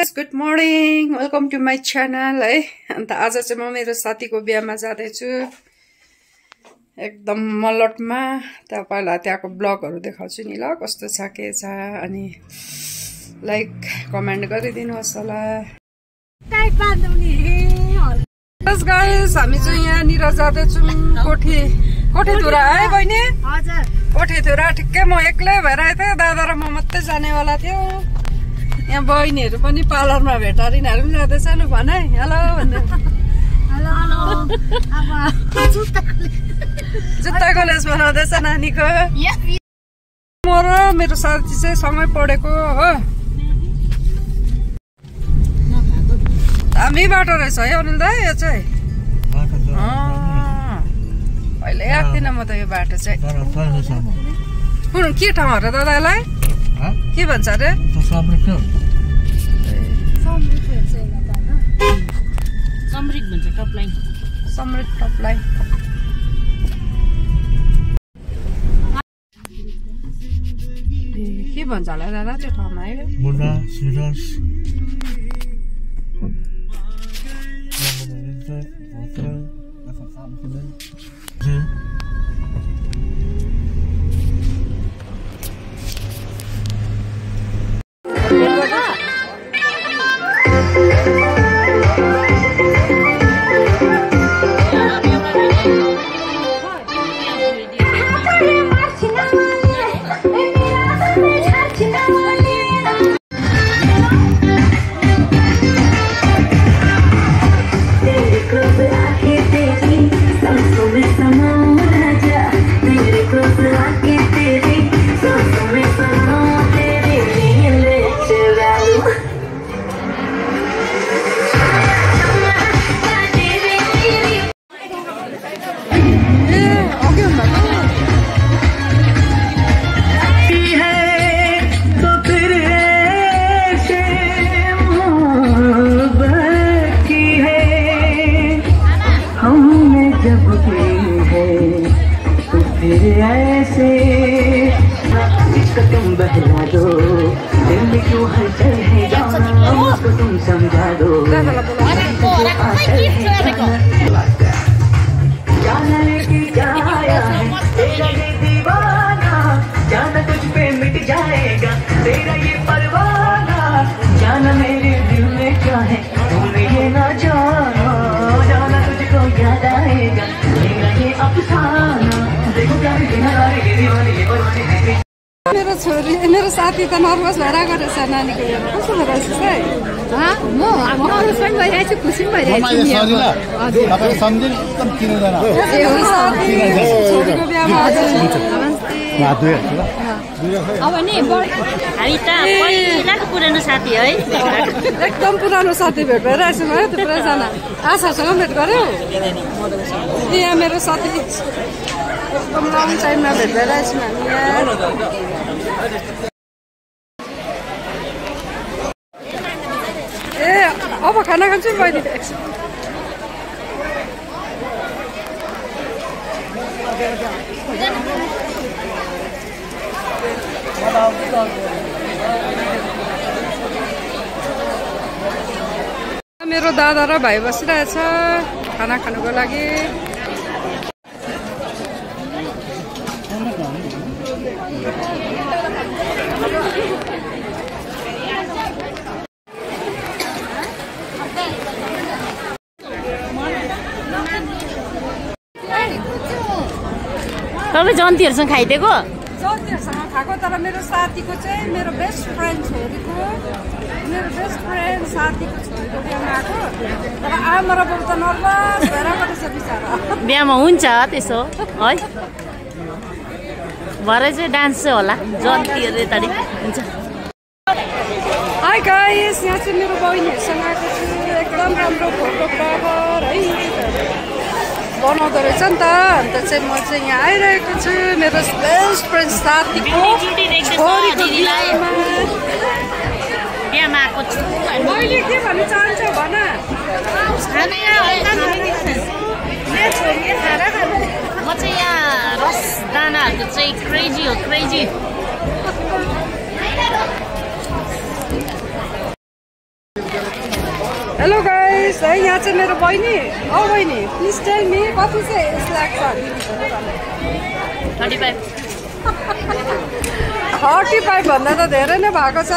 guys, good morning. Welcome to my channel है। अन्त आज चाहिँ म मेरो साथीको बिहामा जाँदैछु एकदम मलटमा। तपाईलाई त्यहाँको ब्लगहरु देखाउँछु नि ल कस्तो छ के छ अनि लाइक कमेन्ट गरिदिनुहोस् होला। Yes guys, हामी चाहिँ यहाँ निर जाँदैछौँ कोठेधुरा है बहिनी। हजुर कोठेधुरा ठिक्कै म एक्लै भएर आएथे दादा र म मात्रै जानेवाला थियो। यहाँ बहिनीहरु पनि पार्लरमा भेटारिनहरु पनि जाँदैछ लु भन है हेलो भन्दै। हेलो अब जुत्ता कलेज बनाउँदैछ नानीको। म र मेरो साथी चाहिँ सँगै पढेको हो। हामी बाटो रहेछ है अनिल दाइ यो चाहिँ। अहिले आएको थिइनँ म त यो बाटो चाहिँ। कुन के ठाउँ हो र दादालाई के भन्छ अरे? समृक भन्छ टप लाइन। समृक टप लाइन। के भन्छ होला दादा त्यो ठाउँमा है? मुना सिरस मेरो साथी त नर्भस भएर गरेछ नानीको हेरेर कस्तो भइरहेछ है? म नर्भस पनि भइरहेको छु खुसी पनि भइरहेको छु। हजुर तपाईले सम्झिन एकदम चिन्दैन। छोरीको बिहामा अब नि हामी त पहिलाको पुरानो साथी है। एकदम पुरानो साथी भेट भइरहेछ है थुप्रैजना। आशासँग भेट गर्यो। यहाँ मेरो साथी एकदम लङ टाइममा भेट भइरहेछ हामी यहाँ। अब खाना खान्छु नि बहिनी। मेरो दादा र भाइ बसिरहेछ खाना खानुको लागि। तपाईँ जन्तीहरूसँग खाइदिएको? जन्तीहरूसँग खाएको तर मेरो साथीको चाहिँ मेरो बेस्ट फ्रेन्ड छोरीको मेरो बेस्ट फ्रेन्ड साथीको छोरीको बिहामा आएको। तर आमा र बाबु त नर्भस भएर गरेछ बिचरा। बिहामा हुन्छ त्यसो है भरे चाहिँ डान्स चाहिँ होला जन्तीहरू यताडि हुन्छ। हाई गाइस, यहाँ चाहिँ मेरो बहिनीहरूसँग आएको छु। एकदम राम्रो फोटोग्राफर है बनाउँदो रहेछ नि त। अन्त चाहिँ म चाहिँ यहाँ आइरहेको छु मेरो बेस्ट फ्रेन्ड साथीको छोरीको बिहामा आएको छु। मैले के भन्न चाहन्छु भन। म चाहिँ यहाँ रसदानाहरूको चाहिँ क्रेजी हो क्रेजी। हेलो गाइस, है यहाँ चाहिँ मेरो बहिनी। बहिनी प्लिज टेल मी कति चाहिँ यस लाग्छ? 35 भन्दा त धेरै नै भएको छ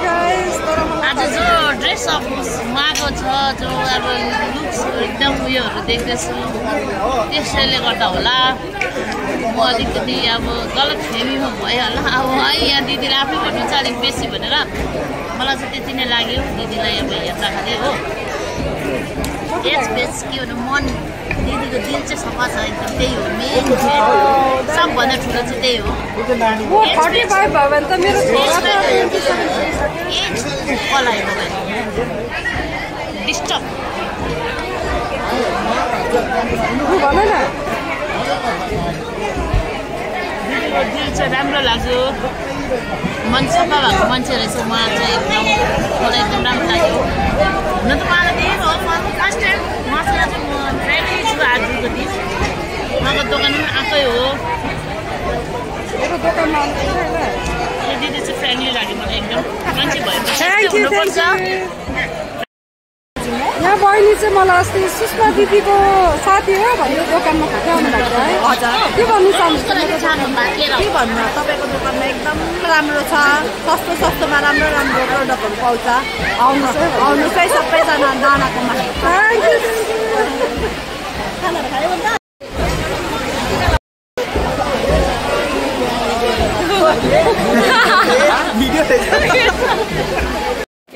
गाइस। तर आज जो ड्रेस अप उहाँको छ, जो अब लुक्स एकदम उयोहरू देख्दैछु, त्यसैले गर्दा होला म अलिकति अब गलत फेमीमा भयो होला। अब है यहाँ दिदीले आफै भन्नुहुन्छ अलिक बेसी भनेर, मलाई चाहिँ त्यति नै लाग्यो। दिदीलाई अब हेर्दाखेरि हो एज बेस के भन्नु, मन दिदीको दिल चाहिँ सफा छ एकदम, त्यही हो मेन सबभन्दा ठुलो चाहिँ त्यही हो। 35 भयो भने त मेरो छोरा त एज कसलाई डिस्टर्ब भन न। दिदीको दिल चाहिँ राम्रो लाग्यो, मन सफा भएको मान्छे रहेछ उहाँ चाहिँ एकदम, मलाई एकदम राम्रो लाग्यो। हुन त मलाई त्यही हो, फर्स्ट टाइम उहाँसँग चाहिँ म फ्रेन्डली छु आजको दिन। उहाँको दोकानमा आएकै हो, मेरो दोकानमा दिदी चाहिँ फ्रेन्डली लाग्यो मलाई एकदम, मान्छे भएपछि हुनुपर्छ। यहाँ बहिनी चाहिँ मलाई अस्ति सुषमा दिदीको साथी हो भन्ने दोकानमा खटाउनु भएको है। हजुर, के भन्नु चाहनुहुन्छ? के भन्नु, तपाईँको दोकानमा एकदम राम्रो छ, सस्तोमा राम्रो प्रोडक्टहरू पाउँछ। आउनुहोस् है सबैजना दानाकोमा। Thank you.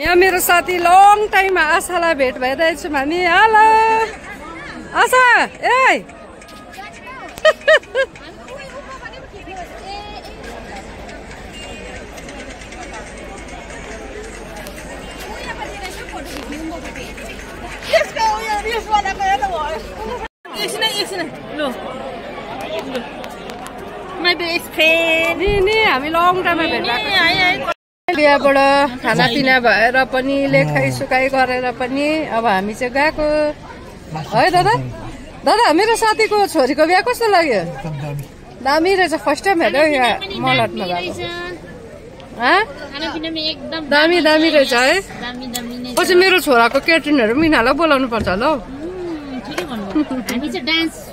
यहाँ मेरो साथी लङ टाइममा आशालाई भेट भइरहेछौँ हामी। हेलो आशा, ए नि हामी लङ टाइममा भेट भएको। बिहाबाट खानापिना भएर पनि लेखाइ सुकाइ गरेर पनि अब हामी चाहिँ गएको है। दादा मेरो साथीको छोरीको बिहा कस्तो लाग्यो? दामी रहेछ, फर्स्ट टाइम हेऱ्यो यहाँ मलटमा गएको। दामी रहेछ है। पछि मेरो छोराको क्याटरिनहरू पनि यिनीहरूलाई बोलाउनु पर्छ होला हौ। हामी चाहिँ डान्स